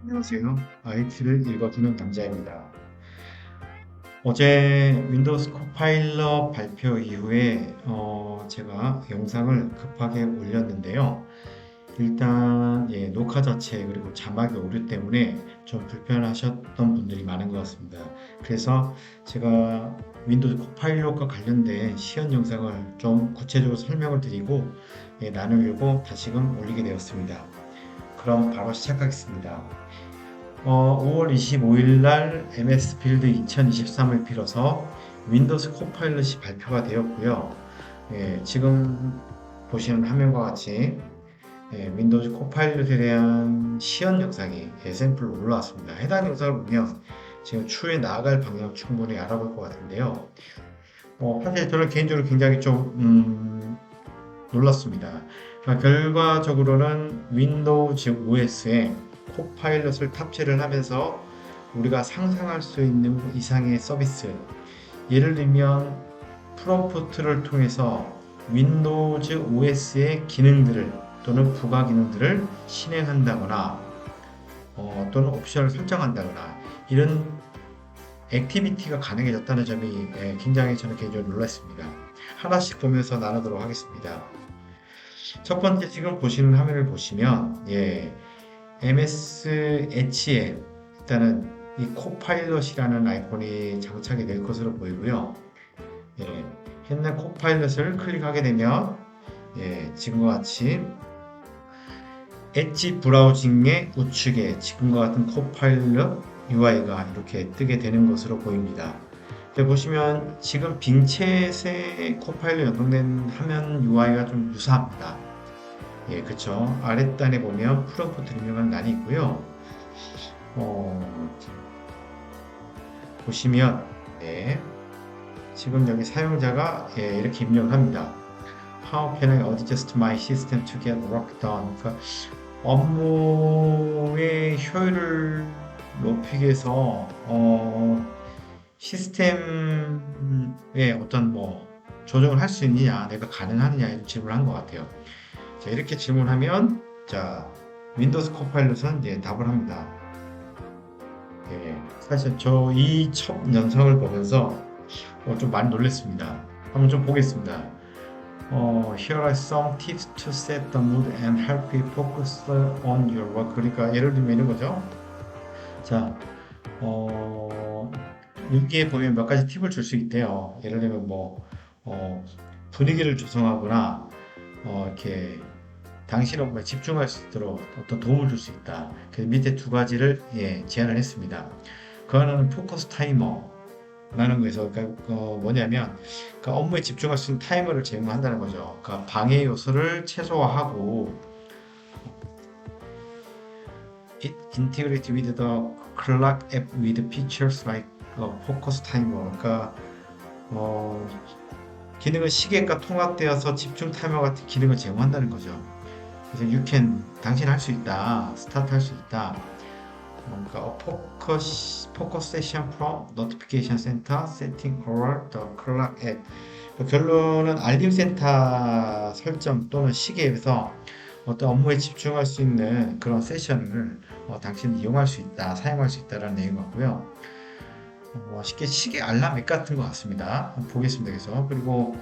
안녕하세요. IT를 읽어주는 남자입니다. 어제 윈도우스 코파일럿 발표 이후에 제가 영상을 급하게 올렸는데요. 일단 녹화 자체 그리고 자막의 오류 때문에 좀 불편하셨던 분들이 많은 것 같습니다. 그래서 제가 윈도우즈 코파일럿과 관련된 시연 영상을 좀 구체적으로 설명을 드리고 나누려고 다시금 올리게 되었습니다. 그럼 바로 시작하겠습니다. 5월 25일 날 MS 빌드 2023을 빌어서 윈도우즈 코파일럿이 발표가 되었고요. 지금 보시는 화면과 같이 윈도우즈 코파일럿에 대한 시연 영상이 샘플로 올라왔습니다. 해당 영상을 보면 지금 추후에 나아갈 방향을 충분히 알아볼 것 같은데요. 사실 저는 개인적으로 굉장히 좀 놀랐습니다. 결과적으로는 윈도우즈 OS에 코파일럿을 탑재를 하면서 우리가 상상할 수 있는 이상의 서비스, 예를 들면 프롬프트를 통해서 윈도우즈 OS의 기능들을 또는 부가 기능들을 실행한다거나 또는 옵션을 설정한다거나 이런 액티비티가 가능해졌다는 점이 굉장히 저는 개인적으로 놀랐습니다. 하나씩 보면서 나누도록 하겠습니다. 첫 번째 지금 보시는 화면을 보시면 MS 엣지에 일단은 이 코파일럿이라는 아이콘이 장착이 될 것으로 보이고요. 옛날 코파일럿을 클릭하게 되면 지금과 같이 엣지 브라우징의 우측에 지금과 같은 코파일럿 UI가 이렇게 뜨게 되는 것으로 보입니다. 보시면 지금 빙챗의 코파일럿 연동된 화면 UI가 좀 유사합니다. 그쵸. 아랫단에 보면 프롬프트 입력하는 난이 있고요. 보시면 지금 여기 사용자가 이렇게 입력을 합니다. How can I adjust my system to get work done? 그러니까 업무의 효율을 높이기 위해서 시스템에 어떤 조정을 할 수 있느냐, 내가 가능하느냐 이런 질문을 한 것 같아요. 자, 이렇게 질문하면 윈도우스 코파일럿은 답을 합니다. 사실 저 이 첫 영상을 보면서 좀 많이 놀랐습니다. 한번 좀 보겠습니다. Here are some tips to set the mood and help you focus on your work. 그러니까 예를 들면 이런 거죠. 자, 여기에 보면 몇 가지 팁을 줄 수 있대요. 예를 들면 분위기를 조성하거나 이렇게 당신 업무에 집중할 수 있도록 어떤 도움을 줄 수 있다. 그래서 밑에 두 가지를 제안을 했습니다. 그 하나는 포커스 타이머라는 거에서 뭐냐면 업무에 집중할 수 있는 타이머를 제공한다는 거죠. 그러니까 방해 요소를 최소화하고 it integrates with the clock app with features like focus timer. 그러니까 기능은 시계과 통합되어서 집중 타이머 같은 기능을 제공한다는 거죠. 그래서 you can 당신 할 수 있다, 스타트 할 수 있다. 그러니까 focus session from notification center setting or the clock app. 결론은 알림 센터 설정 또는 시계에서 어떤 업무에 집중할 수 있는 그런 세션을 당신이 이용할 수 있다, 사용할 수 있다라는 내용 같고요. 쉽게 시계 알람 앱 같은 것 같습니다. 보겠습니다. 그래서 그리고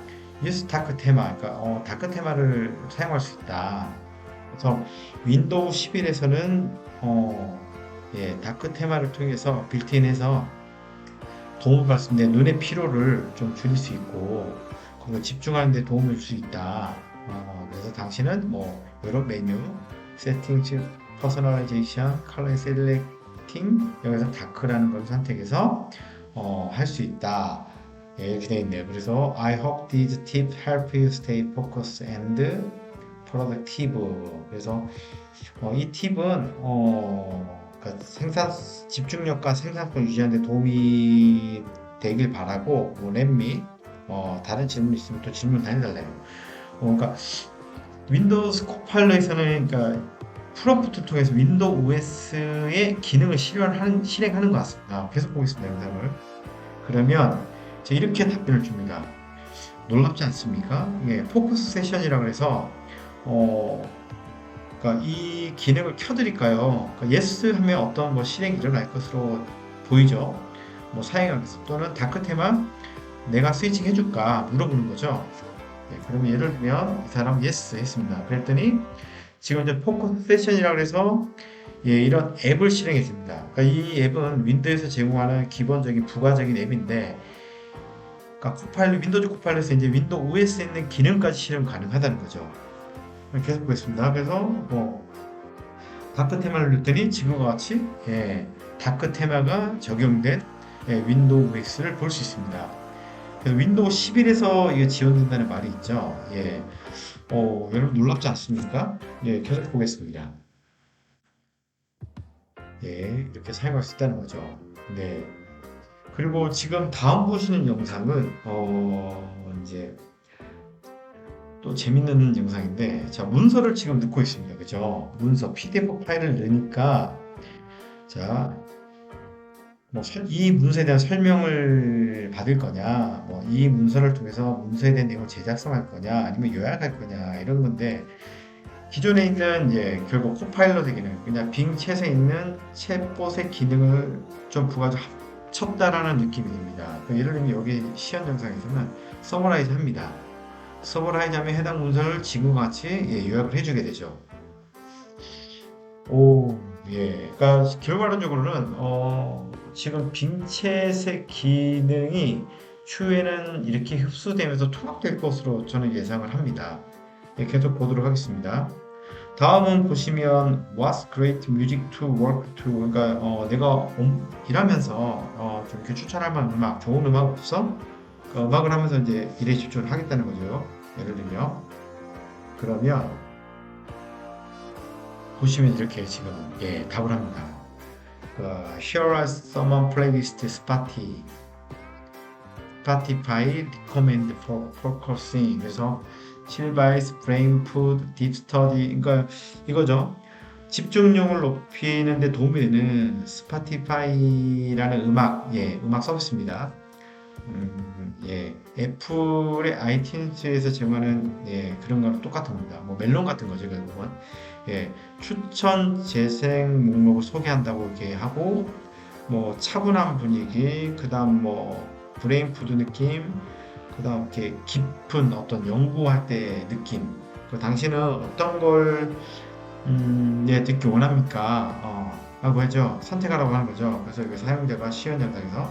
use 다크 테마, 그러니까 다크 테마를 사용할 수 있다. 그래서 윈도우 11에서는 다크 테마를 통해서 빌트인해서 도움을 받을 수 있는데 눈의 피로를 좀 줄일 수 있고 그리고 집중하는 데 도움을 줄 수 있다. 그래서 당신은 여러 메뉴 세팅즈, 퍼스널라이제이션, 컬러 셀렉팅 여기서 다크라는 걸 선택해서 할 수 있다. 이렇게 되어 있네요. 그래서 I hope these tips help you stay focused and productive. 그래서 이 팁은 그러니까 집중력과 생산성 유지하는 데 도움이 되길 바라고 램미 다른 질문 있으면 또 질문 해달래요. 그러니까 윈도우스 코파일럿에서는 그러니까 프롬프트 통해서 윈도우 OS의 기능을 실행하는 것 같습니다. 계속 보겠습니다. 영상을. 그러면 이렇게 답변을 줍니다. 놀랍지 않습니까? 포커스 세션이라고 해서 그러니까 이 기능을 켜드릴까요? 그러니까 yes 하면 어떤 뭐 실행이 일어날 것으로 보이죠. 뭐 사용하겠어. 또는 다크 테마 내가 스위칭 해줄까 물어보는 거죠. 네, 그러면 예를 들면 이 사람 yes 했습니다. 그랬더니 지금 이제 포커스 세션이라고 해서 예, 이런 앱을 실행해 줍니다. 그러니까 이 앱은 윈도우에서 제공하는 기본적인 부가적인 앱인데, 그러니까 코파일럿, 윈도우즈 코파일럿에 이제 윈도우 OS에 있는 기능까지 실행 가능하다는 거죠. 계속 보겠습니다. 그래서 뭐 다크 테마를 넣었더니 지금과 같이 예, 다크 테마가 적용된 예, 윈도우 OS를 볼 수 있습니다. 그래서 윈도우 11에서 이게 지원된다는 말이 있죠. 예, 여러분 놀랍지 않습니까? 예, 계속 보겠습니다. 예, 이렇게 사용할 수 있다는 거죠. 네. 그리고 지금 다음 보시는 영상은 이제 또 재밌는 영상인데, 자, 문서를 지금 넣고 있습니다. 그죠? 문서 PDF 파일을 넣으니까 자, 뭐 이 문서에 대한 설명을 받을 거냐, 뭐 이 문서를 통해서 문서에 대한 내용을 제작성할 거냐, 아니면 요약할 거냐 이런 건데, 기존에 있는 예, 결국 코파일럿의 기능, 그냥 빙 챗에 있는 챗봇의 기능을 좀 합쳤다라는 느낌이 듭니다. 예를 들면 여기 시연 영상에서는 서머라이즈 합니다. 서머라이즈 하면 해당 문서를 지금과 같이 예, 요약을 해주게 되죠. 오, 예. 그러니까 결과론적으로는 지금 빙챗의 기능이 추후에는 이렇게 흡수되면서 통합될 것으로 저는 예상을 합니다. 예, 계속 보도록 하겠습니다. 다음은 보시면 What's great music to work to, 그러니까 내가 일하면서 좀 이렇게 추천할 만한 음악, 좋은 음악 없어? 음악을 하면서 이제 일에 집중을 하겠다는 거죠. 예를 들면 그러면 보시면 이렇게 지금 예, 답을 합니다. Here are someone playlist Spotify recommend for focusing. 그래서 실바이스, 브레인 푸드, 딥 스터디, 그러니까 이거죠. 집중력을 높이는 데 도움이 되는 스파티파이라는 음악, 예, 음악 서비스입니다. 예, 애플의 아이튠즈에서 제공하는 예, 그런 거랑 똑같은 겁니다. 뭐 멜론 같은 거죠, 결국은. 예, 추천 재생 목록을 소개한다고 이렇게 하고, 뭐 차분한 분위기, 그다음 뭐 브레인 푸드 느낌, 그다음 이렇게 깊은 어떤 연구할 때 느낌. 당신은 어떤 걸 예, 듣기 원합니까? 라고 하죠. 선택하라고 하는 거죠. 그래서 이거 사용자가 시연 영상에서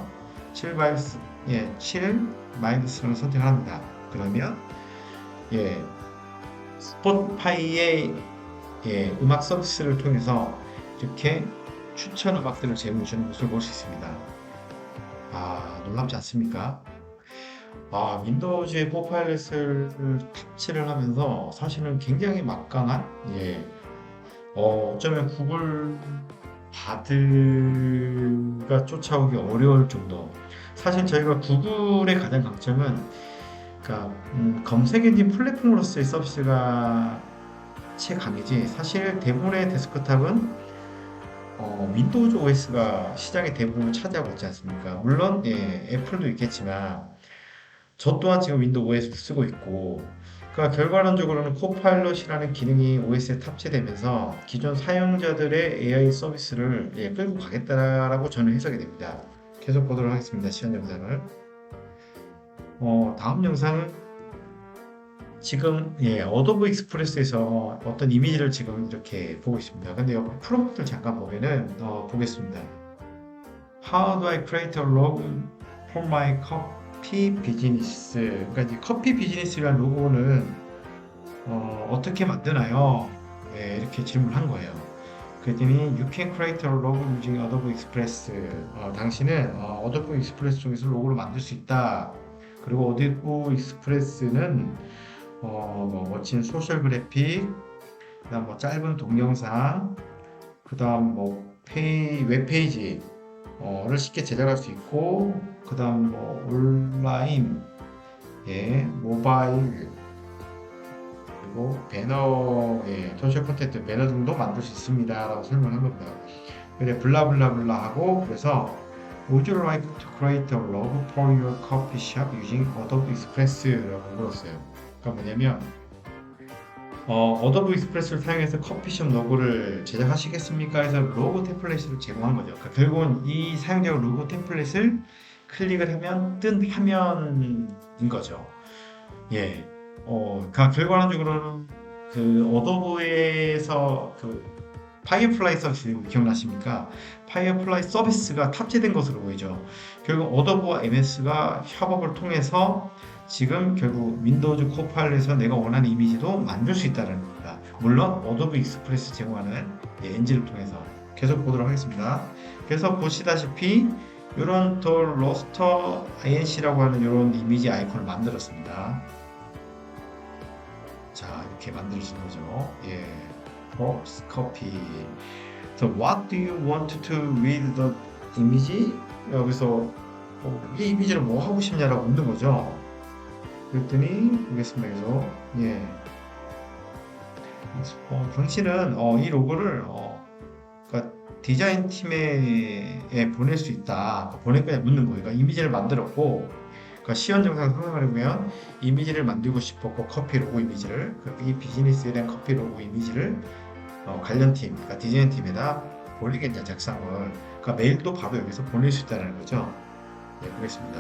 7마일스, 예, 7마일스라는 선택을 합니다. 그러면 예, 스포티파이의 예, 음악 서비스를 통해서 이렇게 추천 음악들을 제공해 주는 모습을 볼 수 있습니다. 아, 놀랍지 않습니까? 윈도우즈의 코파일럿을 탑재를 하면서 사실은 굉장히 막강한, 예, 어쩌면 구글 바드가 쫓아오기 어려울 정도. 사실 저희가 구글의 가장 강점은, 그러니까 검색 엔진 플랫폼으로서의 서비스가 최강이지. 사실 대부분의 데스크탑은 윈도우즈 OS가 시장의 대부분을 차지하고 있지 않습니까? 물론 예, 애플도 있겠지만 저 또한 지금 윈도우 OS를 쓰고 있고, 그러니까 결과론적으로는 코파일럿이라는 기능이 OS에 탑재되면서 기존 사용자들의 AI 서비스를 예, 끌고 가겠다라고 저는 해석이 됩니다. 계속 보도록 하겠습니다. 시연 영상을. 다음 영상은 지금 예, 어도브 익스프레스에서 어떤 이미지를 지금 이렇게 보고 있습니다. 근데 여기 프롬프트를 잠깐 보면은 보겠습니다. How do I create a logo for my 커피 비즈니스? 그러니까 이제 커피 비즈니스라는 로고는 어떻게 만드나요? 예, 이렇게 질문한 거예요. 그랬더니 You can create a logo using Adobe Express. 당신은 어도브 익스프레스 쪽에서 로고를 만들 수 있다. 그리고 어도브 익스프레스는 뭐 멋진 소셜 그래픽, 그다음 뭐 짧은 동영상, 그다음 뭐 웹페이지를 쉽게 제작할 수 있고, 그다음 뭐 온라인, 예, 모바일, 그리고 배너, 예, 소셜 콘텐츠 배너 등도 만들 수 있습니다라고 설명한 겁니다. 그래 블라블라블라 하고, 그래서 Would you like to create a logo for your coffee shop using Adobe Express라고 물었어요. 그러니까 뭐냐면 어도브 익스프레스를 사용해서 커피숍 로고를 제작하시겠습니까? 해서 로고 템플릿을 제공한 거죠. 그러니까 결국은 이 사용자 로고 템플릿을 클릭을 하면 뜬 화면인 거죠. 예. 그러니까 결과론적으로는 그 어도브에서 그 파이어플라이 서비스 기억나십니까? 파이어플라이 서비스가 탑재된 것으로 보이죠. 결국 어도브와 MS가 협업을 통해서 지금 결국 윈도우즈 코파일럿에서 내가 원하는 이미지도 만들 수 있다는 겁니다. 물론 어도브 익스프레스 제공하는 엔진을 통해서 계속 보도록 하겠습니다. 그래서 보시다시피 이런 더 로스터 INC라고 하는 이런 이미지 아이콘을 만들었습니다. 자, 이렇게 만들어지는 거죠. 예. Box copy. So what do you want to read the image? 여기서 이 이미지를 뭐 하고 싶냐라고 묻는 거죠. 그랬더니 보겠습니다. 그래서 예. 당신은 이 로고를 그러니까 디자인 팀에 보낼 수 있다. 보낼 거냐 묻는 거예요. 그러니까 이미지를 만들었고, 그러니까 시연 영상 상상하려면 이미지를 만들고 싶었고 커피 로고 이미지를 이 비즈니스에 대한 커피 로고 이미지를 관련 팀, 그러니까 디자인 팀에다 올리겠냐 작성을. 그러니까 메일도 바로 여기서 보낼 수 있다는 거죠. 예, 보겠습니다.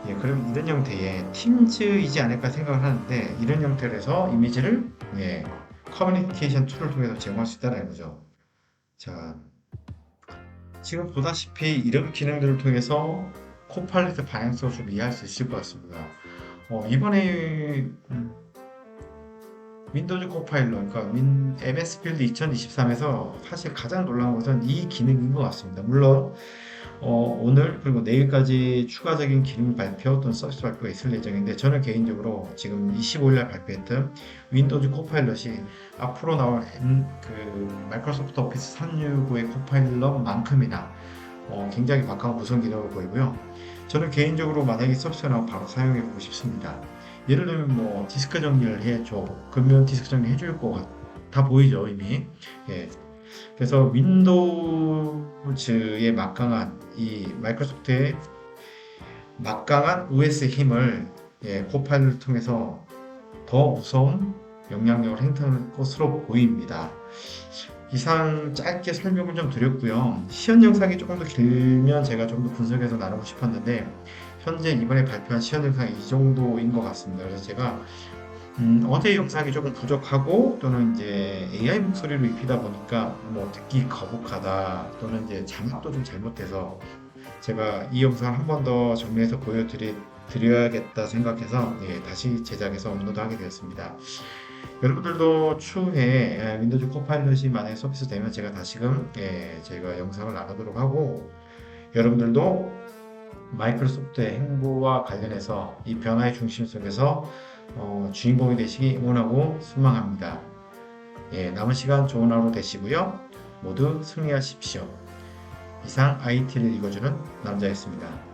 예, 그럼 이런 형태의 팀즈이지 않을까 생각을 하는데 이런 형태로 해서 이미지를 예, 커뮤니케이션 툴을 통해서 제공할 수 있다는 거죠. 자, 지금 보다시피 이런 기능들을 통해서 코파일럿의 방향성을 좀 이해할 수 있을 것 같습니다. 이번에 윈도우즈 코파일럿, 그러니까 MS 빌드 2023에서 사실 가장 놀라운 것은 이 기능인 것 같습니다. 물론 오늘 그리고 내일까지 추가적인 기능 발표 또는 서비스 발표가 있을 예정인데 저는 개인적으로 지금 25일날 발표했던 윈도우즈 코파일럿이 앞으로 나올 그 마이크로소프트 오피스 365의 코파일럿만큼이나 굉장히 막강한 구성 기능을 보이고요. 저는 개인적으로 만약에 서비스가 나오면 바로 사용해 보고 싶습니다. 예를 들면 뭐 디스크 정리를 해줘, 그러면 디스크 정리 해줄 거 다 보이죠 이미. 예. 그래서 윈도우즈의 막강한 이 마이크로소프트의 막강한 OS의 힘을 코파일럿을 통해서 더 무서운 영향력을 행사하는 것으로 보입니다. 이상 짧게 설명을 좀 드렸고요. 시연 영상이 조금 더 길면 제가 좀 더 분석해서 나누고 싶었는데 현재 이번에 발표한 시연 영상이 이 정도인 것 같습니다. 그래서 제가 어제 영상이 조금 부족하고 또는 이제 AI 목소리로 입히다 보니까 뭐 듣기 거북하다 또는 이제 자막도 좀 잘못돼서 제가 이 영상을 한 번 더 정리해서 보여드려야겠다 생각해서 다시 제작해서 업로드하게 되었습니다. 여러분들도 추후에 윈도우즈 코파일럿이 만약에 서비스 되면 제가 다시금 저희가 영상을 나누도록 하고 여러분들도 마이크로소프트의 행보와 관련해서 이 변화의 중심 속에서 주인공이 되시기 응원하고 소망합니다. 남은 시간 좋은 하루 되시고요. 모두 승리하십시오. 이상 IT를 읽어주는 남자였습니다.